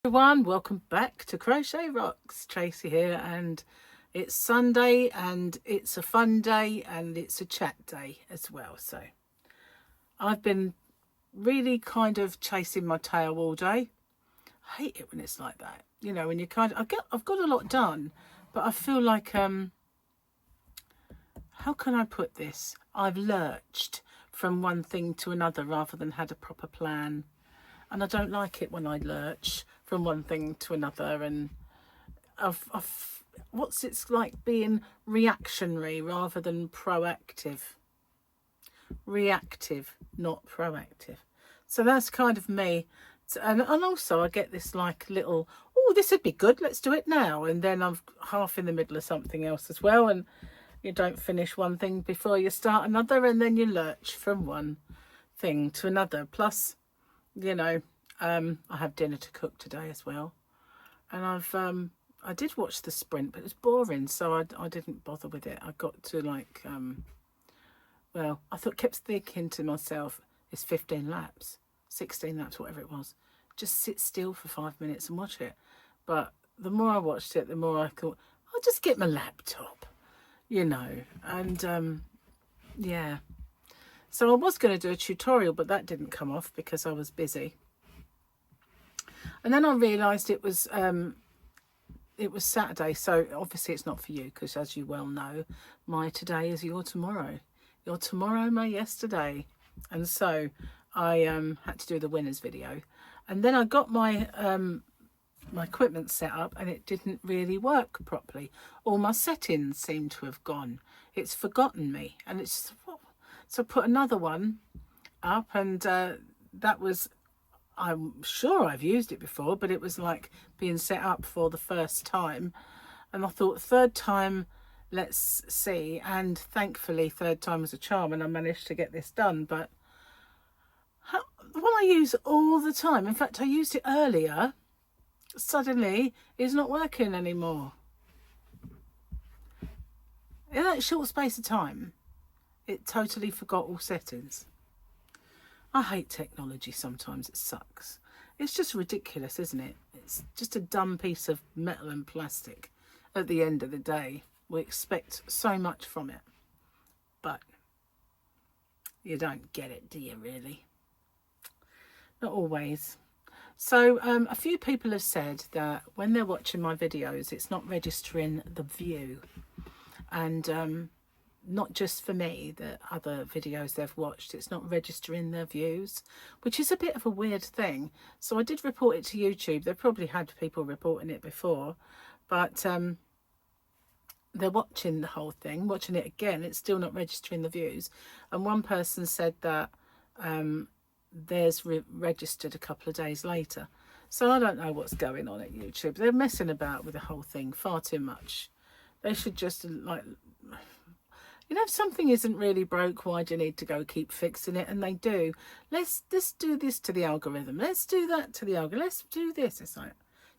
Everyone, welcome back to Crochet Rocks. Tracy here, and it's Sunday and it's a fun day and it's a chat day as well. So I've been really kind of chasing my tail all day. I hate it when it's like that, you know, when you kind of I've got a lot done, but I feel like how can I put this, I've lurched from one thing to another rather than had a proper plan. And I don't like it when I lurch from one thing to another, and what's it's like being reactionary rather than proactive. Reactive, not proactive. So that's kind of me. And also I get this like little, oh, this would be good, let's do it now. And then I'm half in the middle of something else as well, and you don't finish one thing before you start another, and then you lurch from one thing to another. Plus, you know, I have dinner to cook today as well, and I did watch the sprint, but it was boring, so I didn't bother with it. I got to like well, kept thinking to myself, it's 15 laps, 16 laps, whatever it was, just sit still for 5 minutes and watch it. But the more I watched it, the more I thought, I'll just get my laptop, you know. And yeah, so I was going to do a tutorial, but that didn't come off because I was busy. And then I realised it was Saturday, so obviously it's not for you, because as you well know, my today is your tomorrow. Your tomorrow, my yesterday. And so I had to do the winners video. And then I got my my equipment set up, and it didn't really work properly. All my settings seem to have gone. It's forgotten me, and it's so I put another one up, and that was, I'm sure I've used it before, but it was like being set up for the first time. And I thought, third time, let's see. And thankfully, third time was a charm, and I managed to get this done. But the one I use all the time, in fact, I used it earlier, suddenly is not working anymore. In that short space of time, it totally forgot all settings. I hate technology sometimes, it sucks. It's just ridiculous, isn't it? It's just a dumb piece of metal and plastic. At the end of the day, we expect so much from it, but you don't get it, do you really? Not always. So a few people have said that when they're watching my videos, it's not registering the view. And not just for me, the other videos they've watched, it's not registering their views, which is a bit of a weird thing. So I did report it to YouTube. They've probably had people reporting it before, but they're watching the whole thing, watching it again, it's still not registering the views. And one person said that theirs registered a couple of days later. So I don't know what's going on at YouTube. They're messing about with the whole thing far too much. They should just, like, you know, if something isn't really broke, why do you need to go keep fixing it? And they do. Let's do this to the algorithm. Let's do that to the algorithm. Let's do this. It's like,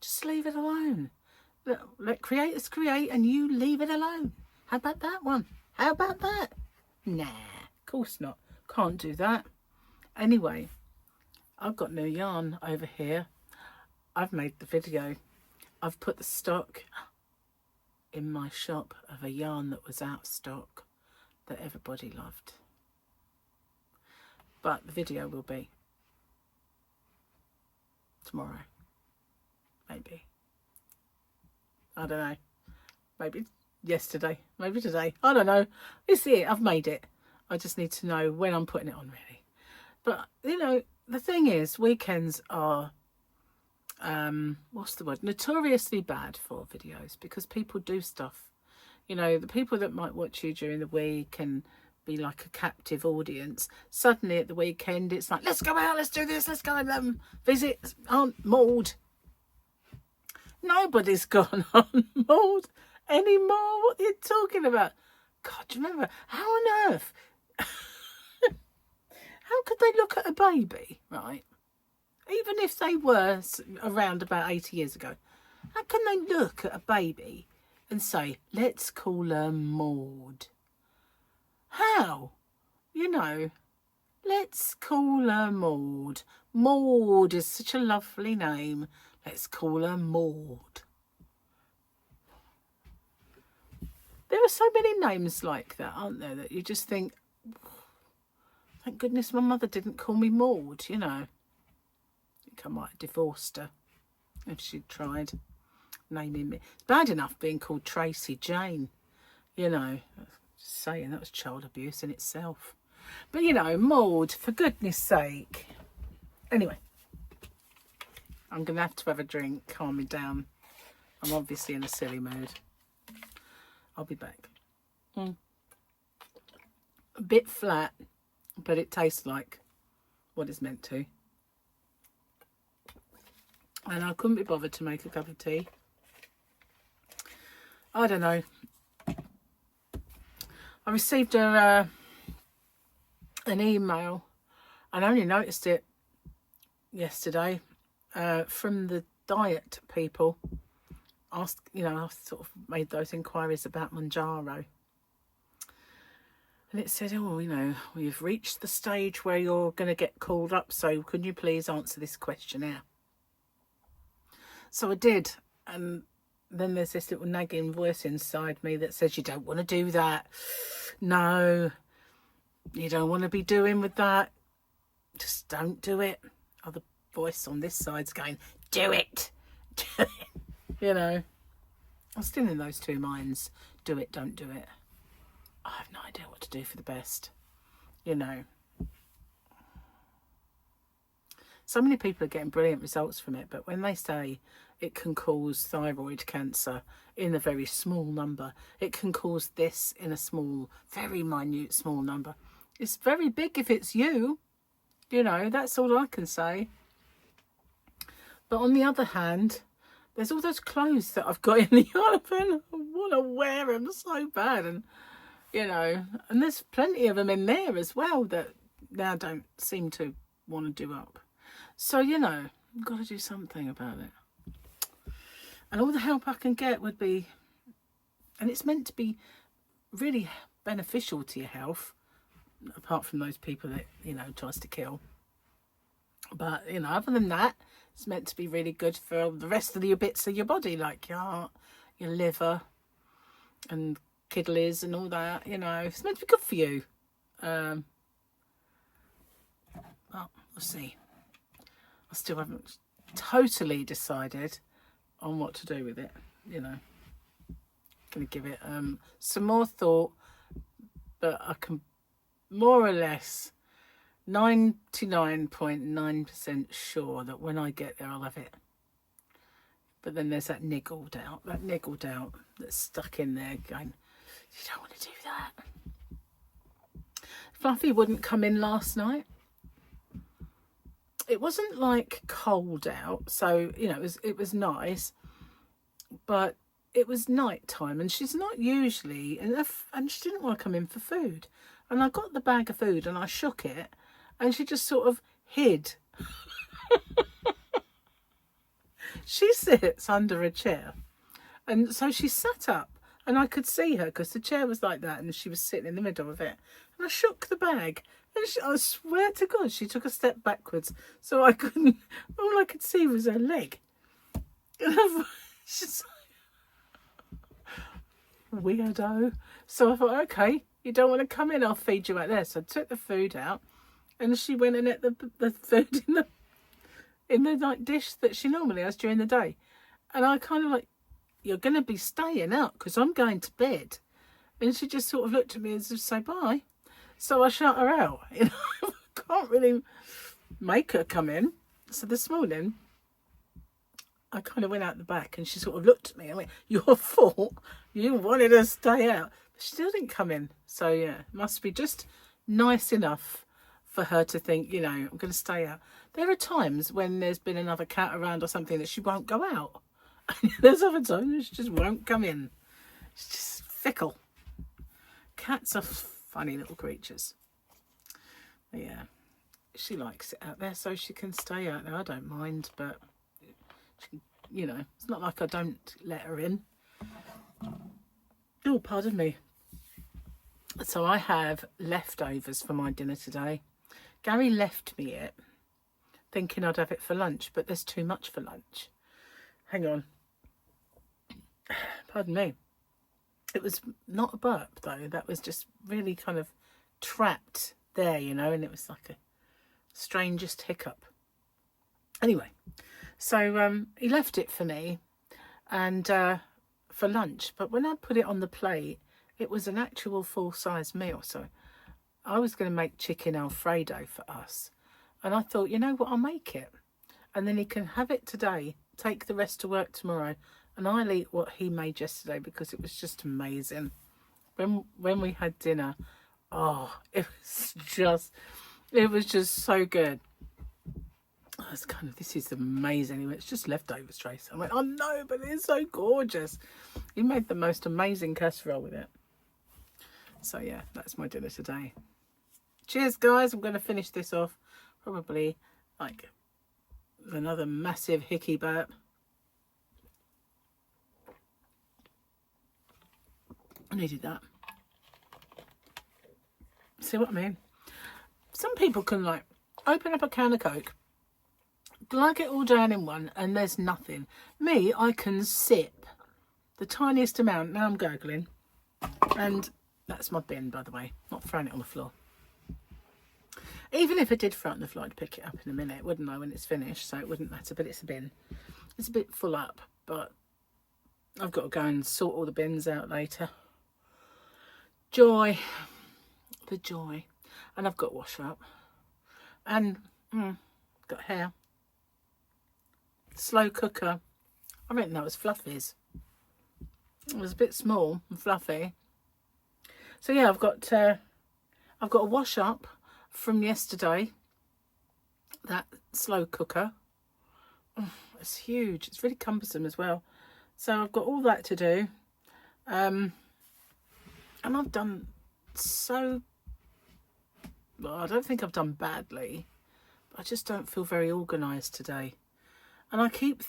just leave it alone. Let creators create, and you leave it alone. How about that one? How about that? Nah, of course not. Can't do that. Anyway, I've got new yarn over here. I've made the video. I've put the stock in my shop of a yarn that was out of stock that everybody loved. But the video will be tomorrow. Maybe. I don't know. Maybe yesterday. Maybe today. I don't know. It's it. I've made it. I just need to know when I'm putting it on, really. But, you know, the thing is, weekends are, what's the word? Notoriously bad for videos, because people do stuff. You know, the people that might watch you during the week and be like a captive audience, suddenly at the weekend, it's like, let's go out, let's do this, let's go and visit Aunt Maud. Nobody's gone on Maud anymore. What are you talking about? God, do you remember? How on earth? How could they look at a baby, right? Even if they were around about 80 years ago, how can they look at a baby and say, let's call her Maud? How? You know, let's call her Maud. Maud is such a lovely name. Let's call her Maud. There are so many names like that, aren't there, that you just think, thank goodness my mother didn't call me Maud, you know. I think I might have divorced her if she'd tried naming me. It's bad enough being called Tracy Jane, you know. Just saying, that was child abuse in itself. But, you know, Maud, for goodness sake. Anyway, I'm going to have a drink, calm me down. I'm obviously in a silly mood. I'll be back. A bit flat, but it tastes like what it's meant to. And I couldn't be bothered to make a cup of tea. I don't know. I received an email, and I only noticed it yesterday, from the diet people. Asked, you know, I sort of made those inquiries about Manjaro. And it said, oh, you know, we've reached the stage where you're going to get called up, so can you please answer this questionnaire? So I did, and then there's this little nagging voice inside me that says, you don't want to do that. No, you don't want to be doing with that. Just don't do it. Other voice on this side's going, do it. Do it. You know, I'm still in those two minds. Do it, don't do it. I have no idea what to do for the best. You know. So many people are getting brilliant results from it, but when they say it can cause thyroid cancer in a very small number, it can cause this in a small, very minute, small number. It's very big if it's you. You know, that's all I can say. But on the other hand, there's all those clothes that I've got in the yard and I want to wear them so bad. And, you know, and there's plenty of them in there as well that now don't seem to want to do up. So, you know, I've got to do something about it. And all the help I can get would be, and it's meant to be really beneficial to your health, apart from those people that, you know, tries to kill. But, you know, other than that, it's meant to be really good for the rest of your bits of your body, like your heart, your liver, and kidneys and all that, you know. It's meant to be good for you. Well, we'll see. I still haven't totally decided on what to do with it, you know. Going to give it some more thought, but I can more or less 99.9% sure that when I get there I'll have it. But then there's that niggle doubt that's stuck in there going, you don't want to do that. Fluffy wouldn't come in last night. It wasn't like cold out, so you know it was nice, but it was night time and she's not usually, and she didn't want to come in for food. And I got the bag of food and I shook it and she just sort of hid. She sits under a chair, and so she sat up and I could see her because the chair was like that and she was sitting in the middle of it. And I shook the bag and I swear to God, she took a step backwards, so I couldn't, all I could see was her leg. She's like, weirdo. So I thought, okay, you don't want to come in, I'll feed you out there. So I took the food out and she went and ate the food in the like dish that she normally has during the day. And I kind of like, you're going to be staying out because I'm going to bed. And she just sort of looked at me as if to say bye. So I shut her out. You know, can't really make her come in. So this morning, I kind of went out the back and she sort of looked at me and went, your fault. You wanted her to stay out. But she still didn't come in. So yeah, it must be just nice enough for her to think, you know, I'm going to stay out. There are times when there's been another cat around or something that she won't go out. And there's other times she just won't come in. She's just fickle. Cats are funny little creatures. But yeah, she likes it out there, so she can stay out there. I don't mind, but she, you know, it's not like I don't let her in. Oh, pardon me. So I have leftovers for my dinner today. Gary left me it, thinking I'd have it for lunch, but there's too much for lunch. hang on. Pardon me. It was not a burp though. That was just really kind of trapped there, you know, and it was like a strangest hiccup. Anyway, so he left it for me and for lunch. But when I put it on the plate, it was an actual full-size meal. So I was going to make chicken Alfredo for us. And I thought, you know what, I'll make it. And then he can have it today, take the rest to work tomorrow. And I'll eat what he made yesterday because it was just amazing. When we had dinner, oh, it was just so good. I was kind of, this is amazing. He went, it's just leftovers, Trace. I went, oh no, but it's so gorgeous. He made the most amazing casserole with it. So yeah, that's my dinner today. Cheers, guys. I'm going to finish this off. Probably like another massive hickey burp. I needed that. See what I mean? Some people can like open up a can of Coke, glug it all down in one, and there's nothing. Me, I can sip the tiniest amount. Now I'm gurgling. And that's my bin, by the way. Not throwing it on the floor. Even if I did throw it on the floor, I'd pick it up in a minute, wouldn't I, when it's finished? So it wouldn't matter, but it's a bin. It's a bit full up, but I've got to go and sort all the bins out later. Joy. The joy. And I've got wash up. And got hair. Slow cooker. I reckon that was Fluffy's. It was a bit small and fluffy. So yeah, I've got a wash up from yesterday. That slow cooker. Oh, it's huge. It's really cumbersome as well. So I've got all that to do. And I've done so... Well, I don't think I've done badly. But I just don't feel very organised today. And I keep,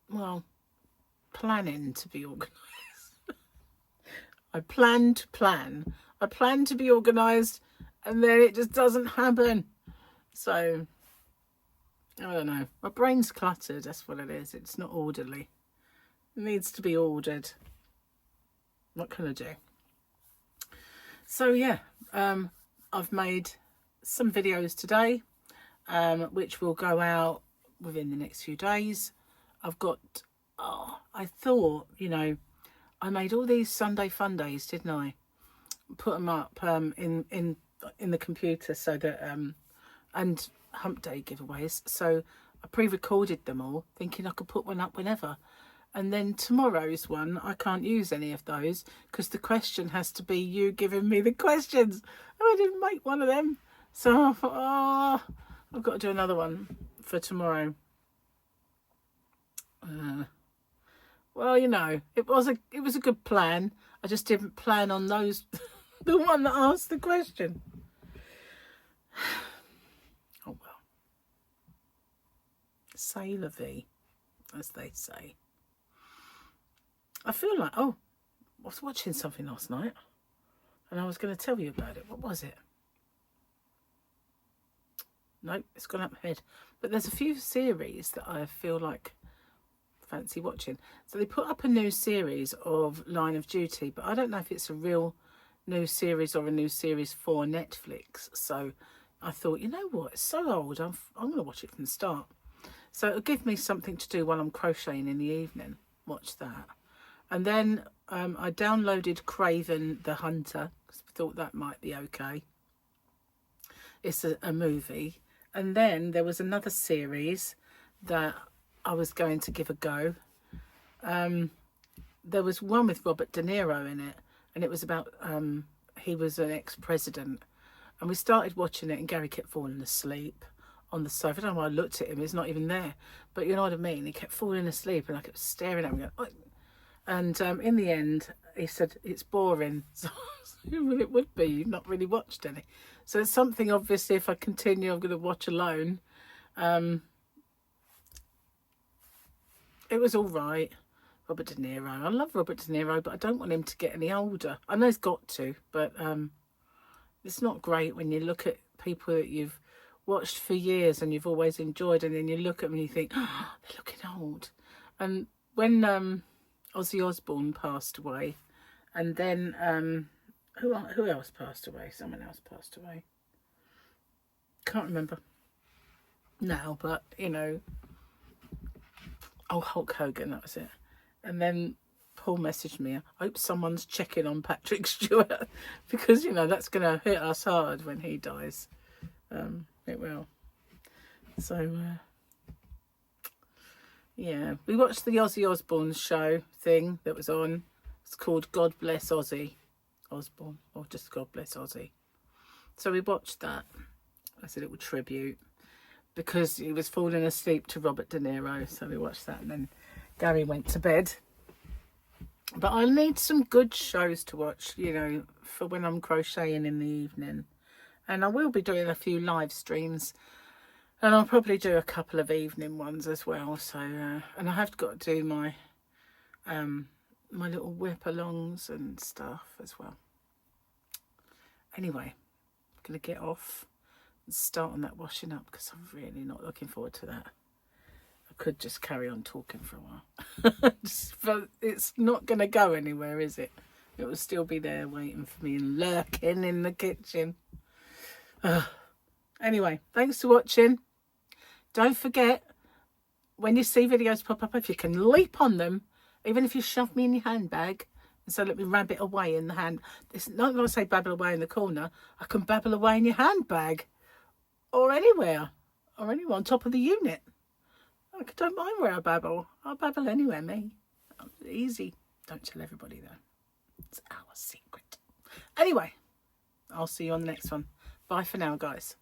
well, planning to be organised. I plan to plan. I plan to be organised, and then it just doesn't happen. So, I don't know. My brain's cluttered, that's what it is. It's not orderly. It needs to be ordered. What can I do? So, yeah. I've made some videos today, which will go out within the next few days. I've got, I thought, you know, I made all these Sunday fun days, didn't I? Put them up in the computer so that and hump day giveaways. So I pre-recorded them all, thinking I could put one up whenever. And then tomorrow's one, I can't use any of those because the question has to be you giving me the questions. And I didn't make one of them, so I thought, I've got to do another one for tomorrow. Well, you know, it was a good plan. I just didn't plan on those, the one that asked the question. Oh well. C'est la vie, as they say. I feel like, I was watching something last night and I was going to tell you about it. What was it? Nope, it's gone up my head. But there's a few series that I feel like fancy watching. So they put up a new series of Line of Duty, but I don't know if it's a real new series or a new series for Netflix. So I thought, you know what, it's so old, I'm going to watch it from the start. So it'll give me something to do while I'm crocheting in the evening. Watch that. And then I downloaded Craven the Hunter because I thought that might be okay. It's a movie. And then there was another series that I was going to give a go. There was one with Robert De Niro in it, and it was about he was an ex-president, and we started watching it and Gary kept falling asleep on the sofa. I don't know why I looked at him, he's not even there, but you know what I mean, he kept falling asleep and I kept staring at him going, oh. And in the end he said it's boring. So well, it would be, you've not really watched any. So it's something, obviously, if I continue I'm going to watch alone. It was all right. Robert De Niro. I love Robert De Niro, but I don't want him to get any older. I know he's got to, but it's not great when you look at people that you've watched for years and you've always enjoyed, and then you look at them and you think, oh, they're looking old. And when Ozzy Osbourne passed away, and then who else passed away? Someone else passed away. Can't remember now, but you know, oh, Hulk Hogan, that was it. And then Paul messaged me, I hope someone's checking on Patrick Stewart, because you know that's going to hit us hard when he dies. It will. So yeah, we watched the Ozzy Osbourne show thing that was on. It's called God Bless Ozzy Osbourne, or just God Bless Ozzy. So we watched that as a little tribute, because he was falling asleep to Robert De Niro. So we watched that, and then Gary went to bed. But I need some good shows to watch, you know, for when I'm crocheting in the evening. And I will be doing a few live streams. And I'll probably do a couple of evening ones as well. So, and I have got to do my my little whip alongs and stuff as well. Anyway, I'm going to get off and start on that washing up, because I'm really not looking forward to that. I could just carry on talking for a while. But it's not going to go anywhere, is it? It will still be there waiting for me and lurking in the kitchen. Anyway, thanks for watching. Don't forget, when you see videos pop up, if you can leap on them, even if you shove me in your handbag, and so let me rab it away in the hand. It's not going to say babble away in the corner. I can babble away in your handbag, or anywhere on top of the unit. I don't mind where I babble. I'll babble anywhere, me. Easy. Don't tell everybody though. It's our secret. Anyway, I'll see you on the next one. Bye for now, guys.